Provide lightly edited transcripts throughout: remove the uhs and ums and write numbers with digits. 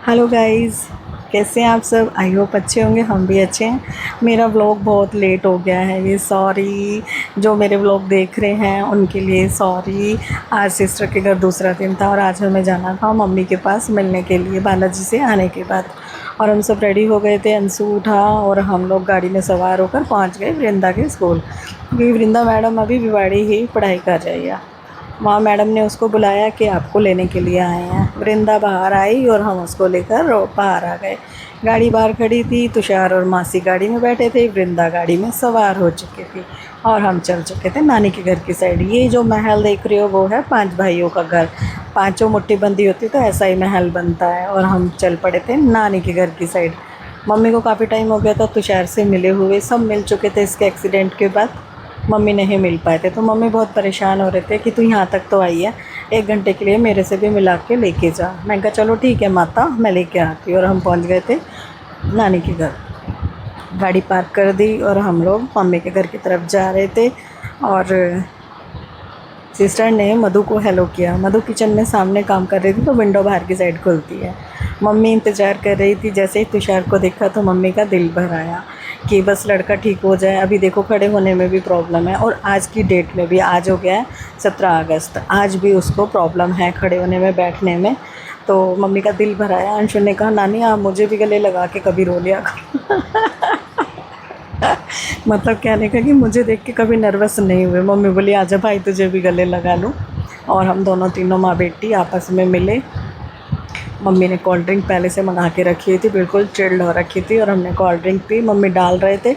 Hello guys, कैसे हैं आप सब। आई होप अच्छे होंगे, हम भी अच्छे हैं। मेरा व्लॉग बहुत लेट हो गया है, ये सॉरी। जो मेरे व्लॉग देख रहे हैं उनके लिए सॉरी। आज सिस्टर के घर दूसरा दिन था और आज हमें जाना था मम्मी के पास मिलने के लिए बालाजी से आने के बाद। और हम सब रेडी हो गए थे, अंशु उठा और हम लोग गाड़ी में सवार होकर पहुँच गए वृंदा के स्कूल, क्योंकि वृंदा मैडम अभी भिवाड़ी ही पढ़ाई कर रही है। वहाँ मैडम ने उसको बुलाया कि आपको लेने के लिए आए हैं। वृंदा बाहर आई और हम उसको लेकर बाहर आ गए। गाड़ी बाहर खड़ी थी, तुषार और मासी गाड़ी में बैठे थे, वृंदा गाड़ी में सवार हो चुकी थी और हम चल चुके थे नानी के घर की साइड। ये जो महल देख रहे हो वो है 5 भाइयों का घर। पांचों मुट्ठी बंदी होती तो ऐसा ही महल बनता है। और हम चल पड़े थे नानी के घर की साइड। मम्मी को काफ़ी टाइम हो गया था तुषार से मिले हुए, सब मिल चुके थे इसके एक्सीडेंट के बाद। मम्मी नहीं मिल पाए थे तो मम्मी बहुत परेशान हो रहे थे कि तू यहाँ तक तो आई है, 1 घंटे के लिए मेरे से भी मिला के लेके जा। मैं कहा चलो ठीक है माता, मैं लेके आती हूँ। और हम पहुँच गए थे नानी के घर, गाड़ी पार्क कर दी और हम लोग मम्मी के घर की तरफ जा रहे थे। और सिस्टर ने मधु को हेलो किया। मधु किचन में सामने काम कर रही थी तो विंडो बाहर की साइड खुलती है। मम्मी इंतज़ार कर रही थी। जैसे ही तुषार को देखा तो मम्मी का दिल भर आया कि बस लड़का ठीक हो जाए। अभी देखो खड़े होने में भी प्रॉब्लम है और आज की डेट में भी, आज हो गया है 17 अगस्त, आज भी उसको प्रॉब्लम है खड़े होने में, बैठने में। तो मम्मी का दिल भर आया। अंशु ने कहा नानी आप मुझे भी गले लगा के कभी रो लिया मतलब कहने का कि मुझे देख के कभी नर्वस नहीं हुए। मम्मी बोली आजा भाई तुझे भी गले लगा लूँ। और हम दोनों तीनों माँ बेटी आपस में मिले। मम्मी ने कोल्ड ड्रिंक पहले से मंगा के रखी थी, बिल्कुल चिल्ड हो रखी थी और हमने कोल्ड ड्रिंक पी। मम्मी डाल रहे थे,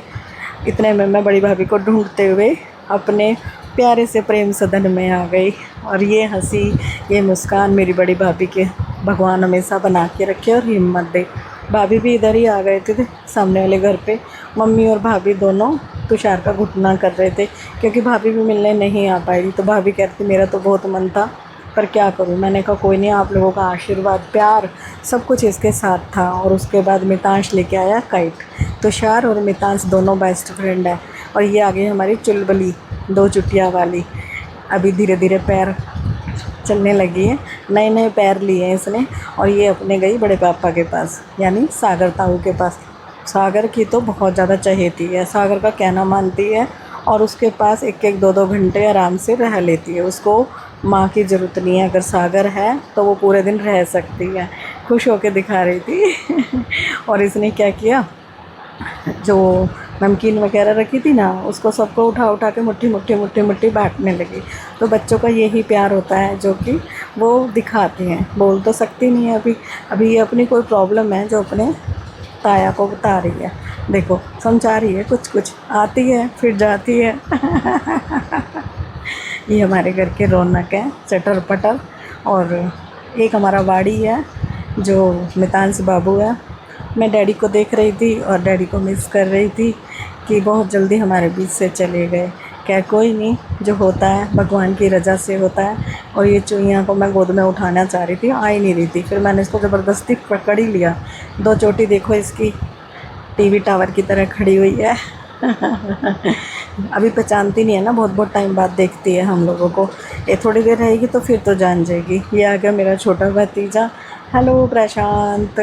इतने में मैं बड़ी भाभी को ढूंढते हुए अपने प्यारे से प्रेम सदन में आ गई। और ये हंसी, ये मुस्कान मेरी बड़ी भाभी के भगवान हमेशा बना के रखे और हिम्मत दे। भाभी भी इधर ही आ गए थे सामने वाले घर पे। मम्मी और भाभी दोनों तुषार का घुटना कर रहे थे, क्योंकि भाभी भी मिलने नहीं आ पाई। तो भाभी कहती मेरा तो बहुत मन था पर क्या करूं। मैंने कहा कोई नहीं, आप लोगों का आशीर्वाद, प्यार, सब कुछ इसके साथ था। और उसके बाद मितांश लेके आया काइट। तुषार और मितांश दोनों बेस्ट फ्रेंड है। और ये आ गई हमारी चुलबुली 2 चुटिया वाली। अभी धीरे धीरे पैर चलने लगी है, नए नए पैर लिए हैं इसने। और ये अपने गई बड़े पापा के पास, यानी सागर ताऊ के पास। सागर की तो बहुत ज़्यादा चहेती है, सागर का कहना मानती है और उसके पास 1-1 2-2 घंटे आराम से रह लेती है। उसको माँ की ज़रूरत नहीं है, अगर सागर है तो वो पूरे दिन रह सकती है। खुश होकर दिखा रही थी और इसने क्या किया, जो नमकीन वगैरह रखी थी ना, उसको सबको उठा उठा के मुट्ठी मुट्ठी मुट्ठी मुट्ठी बांटने लगी। तो बच्चों का यही प्यार होता है जो कि वो दिखाते हैं। बोल तो सकती नहीं है अभी ये अपनी कोई प्रॉब्लम है जो अपने ताया को बता रही है। देखो समझा रही है, कुछ कुछ आती है फिर जाती है ये हमारे घर के रौनक हैं, चटर पटर। और एक हमारा वाड़ी है जो मितांश बाबू है। मैं डैडी को देख रही थी और डैडी को मिस कर रही थी कि बहुत जल्दी हमारे बीच से चले गए। क्या कोई नहीं, जो होता है भगवान की रज़ा से होता है। और ये चुईयाँ को मैं गोद में उठाना चाह रही थी, आ ही नहीं रही थी। फिर मैंने इसको ज़बरदस्ती पकड़ ही लिया। 2 चोटी देखो इसकी, टीवी टावर की तरह खड़ी हुई है अभी पहचानती नहीं है ना, बहुत बहुत टाइम बाद देखती है हम लोगों को। ये थोड़ी देर रहेगी तो फिर तो जान जाएगी। ये आ गया मेरा छोटा भतीजा। हेलो प्रशांत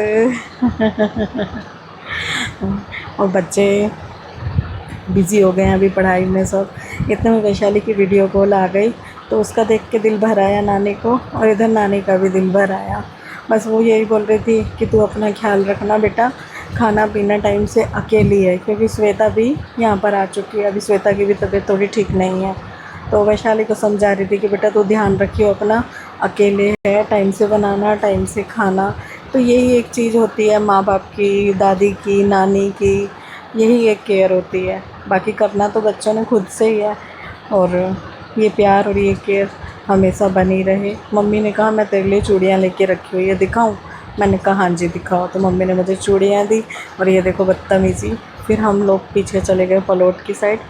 और बच्चे बिज़ी हो गए हैं अभी पढ़ाई में सब। इतने में वैशाली की वीडियो कॉल आ गई तो उसका देख के दिल भर आया नानी को, और इधर नानी का भी दिल भर आया। बस वो यही बोल रही थी कि तू अपना ख्याल रखना बेटा, खाना पीना टाइम से अकेली है, क्योंकि श्वेता भी यहाँ पर आ चुकी है। अभी श्वेता की भी तबीयत थोड़ी ठीक नहीं है। तो वैशाली को समझा रही थी कि बेटा तू ध्यान रखियो अपना, अकेले है, टाइम से बनाना, टाइम से खाना। तो यही एक चीज़ होती है माँ बाप की, दादी की, नानी की, यही एक केयर होती है। बाकी करना तो बच्चों ने खुद से ही है। और ये प्यार और ये केयर हमेशा बनी रहे। मम्मी ने कहा मैं तेरे लिए चूड़ियाँ लेके रखी हुई है, दिखाऊं? मैंने कहा हाँ जी दिखाओ। तो मम्मी ने मुझे चूड़ियाँ दी और ये देखो बदतमीज़ी। फिर हम लोग पीछे चले गए प्लॉट की साइड,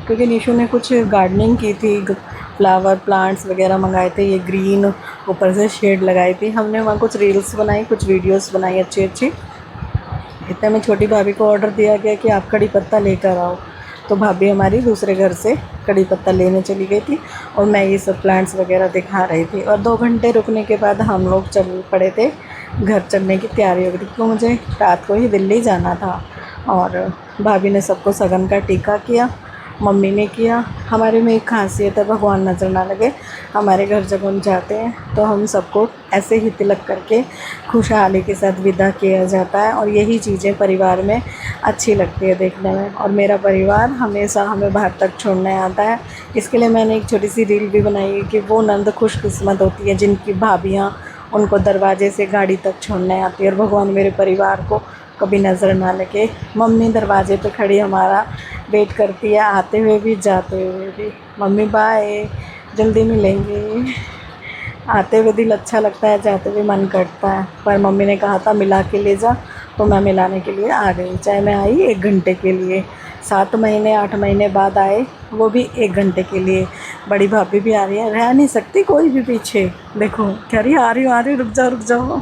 क्योंकि निशु ने कुछ गार्डनिंग की थी, फ्लावर प्लांट्स वगैरह मंगाए थे, ये ग्रीन ऊपर से शेड लगाई थी। हमने वहाँ कुछ रील्स बनाई, कुछ वीडियोस बनाई अच्छी अच्छी। इतने में छोटी भाभी को ऑर्डर दिया गया कि आप कड़ी पत्ता लेकर आओ। तो भाभी हमारी दूसरे घर से कड़ी पत्ता लेने चली गई थी और मैं ये सब प्लांट्स वगैरह दिखा रही थी। और 2 घंटे रुकने के बाद हम लोग चल पड़े थे घर चलने की तैयारी हो गई थी, क्योंकि मुझे रात को ही दिल्ली जाना था। और भाभी ने सबको सगन का टीका किया, मम्मी ने किया। हमारे में एक खासियत है, भगवान नज़र ना लगे, हमारे घर जब हम जाते हैं तो हम सबको ऐसे ही तिलक करके खुशहाली के साथ विदा किया जाता है। और यही चीज़ें परिवार में अच्छी लगती है देखने में। और मेरा परिवार हमेशा हमें बाहर तक छोड़ने आता है। इसके लिए मैंने एक छोटी सी रील भी बनाई है कि वो नंद खुशकिस्मत होती है जिनकी भाभियाँ उनको दरवाजे से गाड़ी तक छोड़ने आती है। और भगवान मेरे परिवार को कभी नज़र ना लगे। मम्मी दरवाजे पे खड़ी हमारा वेट करती है, आते हुए भी जाते हुए भी। मम्मी बाय, जल्दी मिलेंगे। आते हुए दिल अच्छा लगता है, जाते हुए मन करता है। पर मम्मी ने कहा था मिला के ले जा, तो मैं मिलाने के लिए आ गई। चाहे मैं आई 1 घंटे के लिए, 7 महीने 8 महीने बाद आए, वो भी 1 घंटे के लिए। बड़ी भाभी भी आ रही है, रह नहीं सकती कोई भी पीछे। देखो कह रही आ रही हूँ, आ रही हूँ, रुक जाओ रुक जाओ।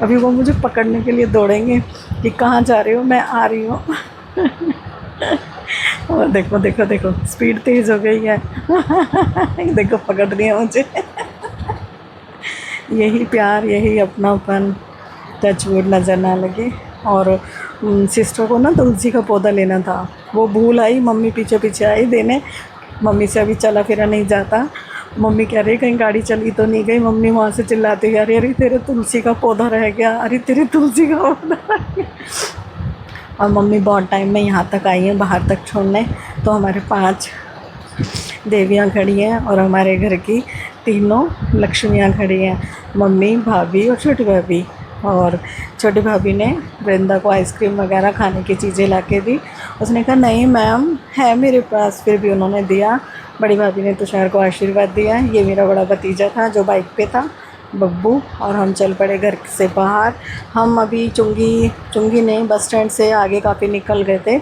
अभी वो मुझे पकड़ने के लिए दौड़ेंगे कि कहाँ जा रहे हो, मैं आ रही हूँ। और देखो देखो देखो स्पीड तेज़ हो गई है। देखो पकड़ रही है मुझे। यही प्यार, यही अपनापन, टचवुड नज़र ना लगे। और सिस्टर को ना तुलसी का पौधा लेना था, वो भूल आई, मम्मी पीछे पीछे आई देने। मम्मी से अभी चला फिरा नहीं जाता। मम्मी कह रही कहीं गाड़ी चली तो नहीं गई। मम्मी वहाँ से चिल्लाती है, अरे अरे तेरे तुलसी का पौधा रह गया, अरे तेरे तुलसी का पौधा रह गया। और मम्मी बहुत टाइम में यहाँ तक आई हैं बाहर तक छोड़ने। तो हमारे 5 देवियाँ खड़ी हैं और हमारे घर की 3 लक्ष्मियाँ खड़ी हैं, मम्मी, भाभी और छोटी भाभी। और छोटी भाभी ने वृंदा को आइसक्रीम वगैरह खाने की चीज़ें ला के दी। उसने कहा नहीं मैम है मेरे पास, फिर भी उन्होंने दिया। बड़ी भाभी ने तुषार को आशीर्वाद दिया। ये मेरा बड़ा भतीजा था जो बाइक पे था, बब्बू। और हम चल पड़े घर से बाहर। हम अभी चुंगी नहीं, बस स्टैंड से आगे काफ़ी निकल गए थे।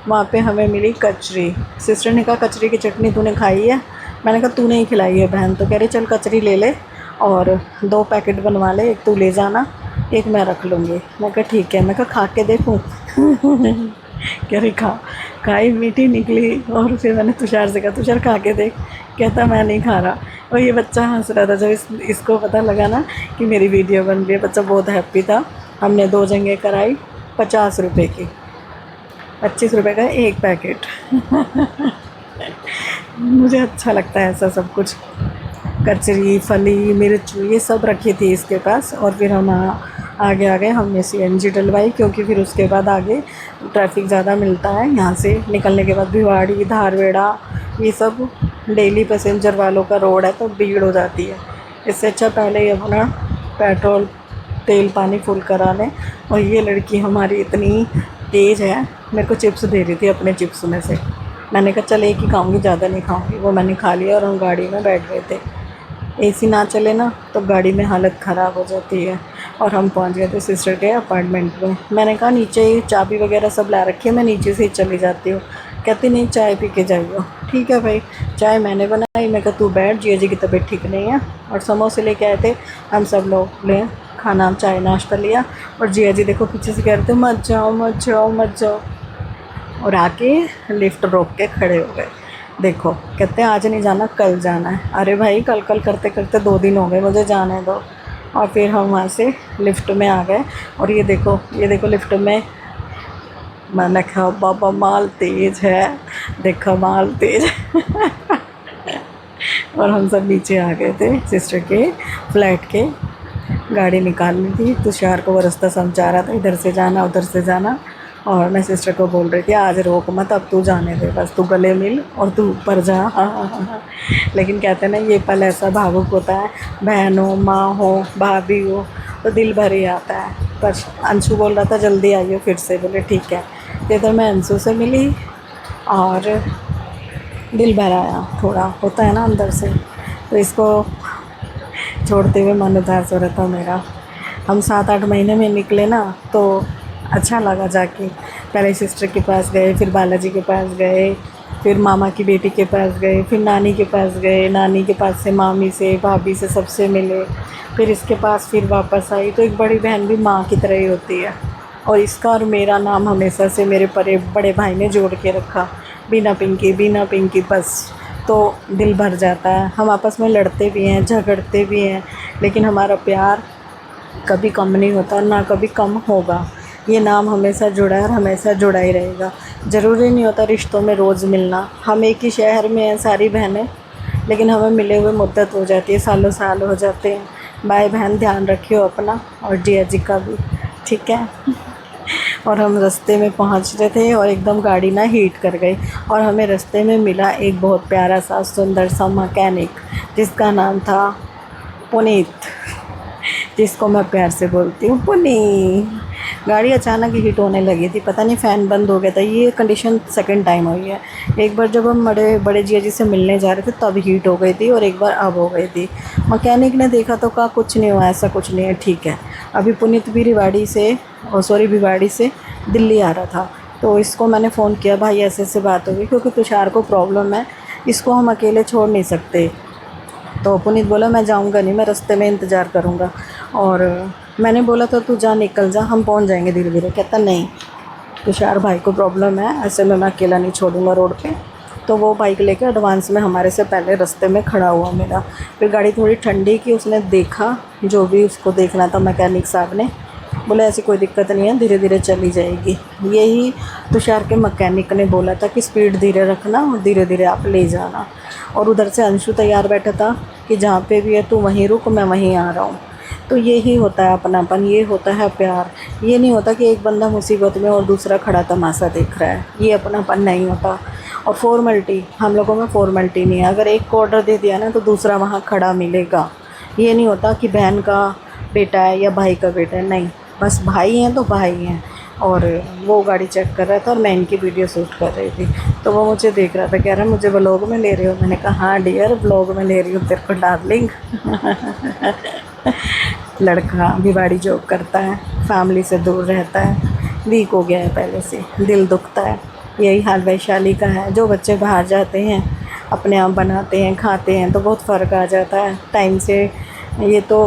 वहाँ पे हमें मिली कचरी। सिस्टर ने कहा कचरी की चटनी तूने खाई है? मैंने कहा तूने ही खिलाई है बहन। तो कह रही चल कचरी ले ले और 2 पैकेट बनवा ले, एक तू ले जाना, एक मैं रख लूँगी। मैं कहा ठीक है। मैं कहा खा के देखूँ? कह रही खाई, मीठी निकली। और फिर मैंने तुषार से कहा तुषार खा के देख। कहता मैं नहीं खा रहा। और ये बच्चा हंस रहा था जब इसको पता लगा ना कि मेरी वीडियो बन रही है। बच्चा बहुत हैप्पी था। हमने 2 जगह कराई, 50 रुपये की, 25 रुपये का 1 पैकेट। मुझे अच्छा लगता है ऐसा सब कुछ। कचरी, फली, मिर्च ये सब रखी थी इसके पास। और फिर हम आगे आ गए। हमने CNG डलवाई, क्योंकि फिर उसके बाद आगे ट्रैफिक ज़्यादा मिलता है। यहाँ से निकलने के बाद भिवाड़ी, धारवेड़ा, ये सब डेली पैसेंजर वालों का रोड है, तो भीड़ हो जाती है। इससे अच्छा पहले ही अपना पेट्रोल तेल पानी फुल करा लें। और ये लड़की हमारी इतनी तेज़ है, मेरे को चिप्स दे रही थी अपने चिप्स में से। मैंने कहा चल एक ही खाऊंगी, ज़्यादा नहीं खाऊंगी। वो मैंने खा लिया और हम गाड़ी में बैठ गए थे। AC ना चले ना तो गाड़ी में हालत ख़राब हो जाती है। और हम पहुंच गए थे सिस्टर के अपार्टमेंट में। मैंने कहा नीचे ही चाबी वगैरह सब ला रखी है, मैं नीचे से ही चली जाती हूँ। कहती नहीं चाय पी के जाइए। ठीक है भाई, चाय मैंने बनाई। मैं कहा तू बैठ, जिया जी की तबीयत ठीक नहीं है। और समोसे लेके आए थे, हम सब लोग ले खाना चाय नाश्ता लिया। और जिया जी देखो पीछे से कह रहे थे मत जाओ मत जाओ मत जाओ। और आके लिफ्ट रोक के खड़े हो गए। देखो कहते हैं आज नहीं जाना, कल जाना है। अरे भाई कल कल करते करते 2 दिन हो गए, मुझे जाने दो। और फिर हम वहाँ से लिफ्ट में आ गए। और ये देखो लिफ्ट में मैंने कहा बाबा माल तेज़ है, देखा माल तेज़। और हम सब नीचे आ गए थे सिस्टर के फ्लैट के। गाड़ी निकालनी थी, तुषार को वो रास्ता समझा रहा था, इधर से जाना उधर से जाना। और मैं सिस्टर को बोल रही थी आज रोक मत, अब तू जाने दे, बस तू गले मिल और तू ऊपर जा। हाँ। लेकिन कहते हैं ना ये पल ऐसा भावुक होता है, बहन हो, माँ हो, भाभी हो, तो दिल भर ही आता है। पर अंशु बोल रहा था जल्दी आइए फिर से, बोले ठीक है। तो मैं अंशु से मिली और दिल भर आया, थोड़ा होता है ना अंदर से। तो इसको छोड़ते हुए मन उदास हो रहा था मेरा। हम 7-8 महीने में निकले ना, तो अच्छा लगा जाके। पहले सिस्टर के पास गए, फिर बालाजी के पास गए, फिर मामा की बेटी के पास गए, फिर नानी के पास गए, नानी के पास से मामी से, भाभी से, सबसे मिले। फिर इसके पास फिर वापस आई। तो एक बड़ी बहन भी माँ की तरह ही होती है। और इसका और मेरा नाम हमेशा से मेरे बड़े भाई ने जोड़ के रखा, बीना पिंकी बस। तो दिल भर जाता है। हम आपस में लड़ते भी हैं, झगड़ते भी हैं, लेकिन हमारा प्यार कभी कम नहीं होता और ना कभी कम होगा। ये नाम हमेशा जुड़ा है और हमेशा जुड़ा ही रहेगा। ज़रूरी नहीं होता रिश्तों में रोज़ मिलना। हम एक ही शहर में हैं सारी बहनें, लेकिन हमें मिले हुए मुद्दत हो जाती है, सालों साल हो जाते हैं। भाई बहन ध्यान रखियो अपना और जिया जी का भी, ठीक है। और हम रास्ते में पहुंच रहे थे और एकदम गाड़ी ना हीट कर गई और हमें रास्ते में मिला एक बहुत प्यारा सा सुंदर सा मैकेनिक, जिसका नाम था पुनीत, जिसको मैं प्यार से बोलती हूँ पुनी। गाड़ी अचानक ही हीट होने लगी थी, पता नहीं फ़ैन बंद हो गया था। ये कंडीशन सेकंड टाइम हुई है। एक बार जब हम बड़े बड़े जिया जी से मिलने जा रहे थे तब हीट हो गई थी और एक बार अब हो गई थी। मैकेनिक ने देखा तो कहा कुछ नहीं हुआ, ऐसा कुछ नहीं है, ठीक है। अभी पुनीत भी भिवाड़ी से दिल्ली आ रहा था, तो इसको मैंने फ़ोन किया, भाई ऐसे ऐसे बात हो गई, क्योंकि तुषार को प्रॉब्लम है, इसको हम अकेले छोड़ नहीं सकते। तो पुनीत बोला मैं जाऊंगा नहीं, मैं रास्ते में इंतज़ार करूंगा। और मैंने बोला था तू जा, निकल जा, हम पहुंच जाएंगे धीरे धीरे। कहता नहीं, तुषार भाई को प्रॉब्लम है, ऐसे में मैं अकेला नहीं छोड़ूंगा रोड पे। तो वो बाइक लेके एडवांस में हमारे से पहले रास्ते में खड़ा हुआ मेरा। फिर गाड़ी थोड़ी ठंडी की, उसने देखा जो भी उसको देखना था मैकेनिक साहब ने। बोले ऐसी कोई दिक्कत नहीं है, धीरे धीरे चली जाएगी। यही तुषार के मैकेनिक ने बोला था कि स्पीड धीरे रखना और धीरे धीरे आप ले जाना। और उधर से अंशु तैयार बैठा था कि जहाँ पे भी है तू वहीं रुक, मैं वहीं आ रहा हूँ। तो यही होता है अपनापन, ये होता है प्यार। ये नहीं होता कि एक बंदा मुसीबत में और दूसरा खड़ा तमाशा देख रहा है, ये अपनापन नहीं होता। और फॉर्मेलिटी, हम लोगों में फॉर्मेलिटी नहीं है। अगर एक को ऑर्डर दे दिया ना तो दूसरा वहाँ खड़ा मिलेगा। ये नहीं होता कि बहन का बेटा है या भाई का बेटा है, नहीं, बस भाई हैं तो भाई हैं। और वो गाड़ी चेक कर रहा था और मैं इनकी वीडियो शूट कर रही थी, तो वो मुझे देख रहा था, कह रहा मुझे व्लॉग में ले रहे हो? मैंने कहा हाँ डियर, व्लॉग में ले रही हूँ तेरे को डार्लिंग। लड़का भिवाड़ी जॉब करता है, फैमिली से दूर रहता है, वीक हो गया है पहले से, दिल दुखता है। यही हाल वैशाली का है। जो बच्चे बाहर जाते हैं, अपने आप बनाते हैं, खाते हैं, तो बहुत फ़र्क आ जाता है टाइम से। ये तो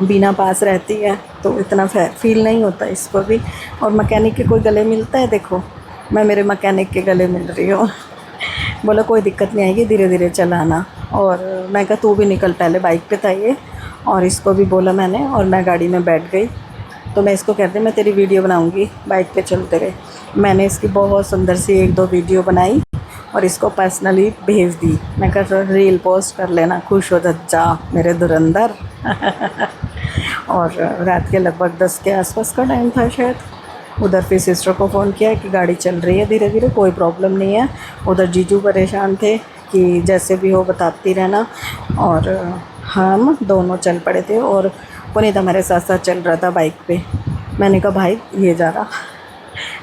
बिना पास रहती है तो इतना फील नहीं होता इसको भी। और मैकेनिक के कोई गले मिलता है, देखो मैं मेरे मैकेनिक के गले मिल रही हूँ। बोला कोई दिक्कत नहीं आएगी, धीरे धीरे चलाना। और मैं कहा तू भी निकल, पहले बाइक पे था ये। और इसको भी बोला मैंने और मैं गाड़ी में बैठ गई। तो मैं इसको कहती मैं तेरी वीडियो बनाऊँगी, बाइक पे चलते रहे। मैंने इसकी बहुत सुंदर सी 1-2 वीडियो बनाई और इसको पर्सनली भेज दी। मैं कहा रील पोस्ट कर लेना, खुश हो जा मेरे धुरंधर। और रात के लगभग 10 के आसपास का टाइम था शायद। उधर फिर सिस्टर को फ़ोन किया कि गाड़ी चल रही है धीरे धीरे, कोई प्रॉब्लम नहीं है। उधर जीजू परेशान थे कि जैसे भी हो बताती रहना। और हम दोनों चल पड़े थे और पुनीत हमारे साथ साथ चल रहा था बाइक पे। मैंने कहा भाई ये जा रहा,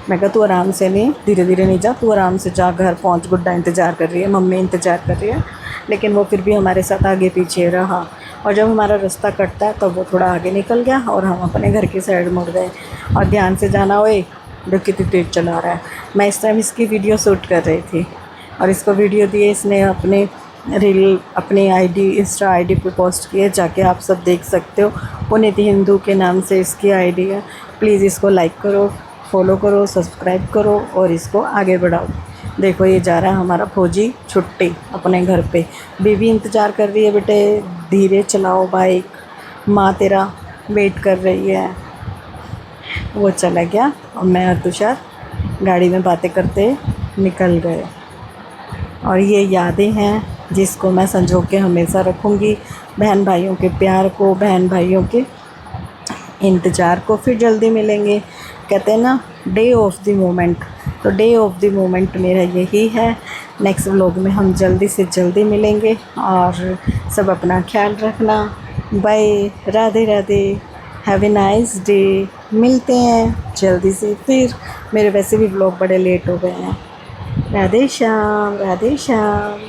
मैं कहा तू आराम से नहीं, धीरे धीरे नहीं जा, तू आराम से जा, घर पहुंच, गुड्डा इंतज़ार कर रही है, मम्मी इंतज़ार कर रही है। लेकिन वो फिर भी हमारे साथ आगे पीछे रहा। और जब हमारा रास्ता कटता है तब वो थोड़ा आगे निकल गया और हम अपने घर की साइड मुड़ गए। और ध्यान से जाना, ओए जो कितनी तेज़ चला रहा है। मैं इस टाइम इसकी वीडियो शूट कर रही थी और इसको वीडियो दिए इसने अपने रील, अपनी आईडी, इंस्टा आईडी पे पोस्ट किए, जाके आप सब देख सकते हो। पुनीत हिंदू के नाम से इसकी आईडी है। प्लीज़ इसको लाइक करो, फॉलो करो, सब्सक्राइब करो और इसको आगे बढ़ाओ। देखो ये जा रहा है हमारा फौजी छुट्टी अपने घर पे। बीवी इंतज़ार कर रही है, बेटे धीरे चलाओ बाइक, माँ तेरा वेट कर रही है। वो चला गया और मैं और तुषार गाड़ी में बातें करते निकल गए। और ये यादें हैं जिसको मैं संजो के हमेशा रखूँगी। बहन भाइयों के प्यार को, बहन भाइयों के इंतज़ार को। फिर जल्दी मिलेंगे। कहते हैं ना डे ऑफ द मोमेंट, तो डे ऑफ द मोमेंट मेरा यही है। नेक्स्ट व्लॉग में हम जल्दी से जल्दी मिलेंगे और सब अपना ख्याल रखना। Bye, Radhe Radhe, have a nice day. मिलते हैं जल्दी से फिर। मेरे वैसे भी व्लॉग बड़े लेट हो गए हैं। राधे श्याम, राधे श्याम।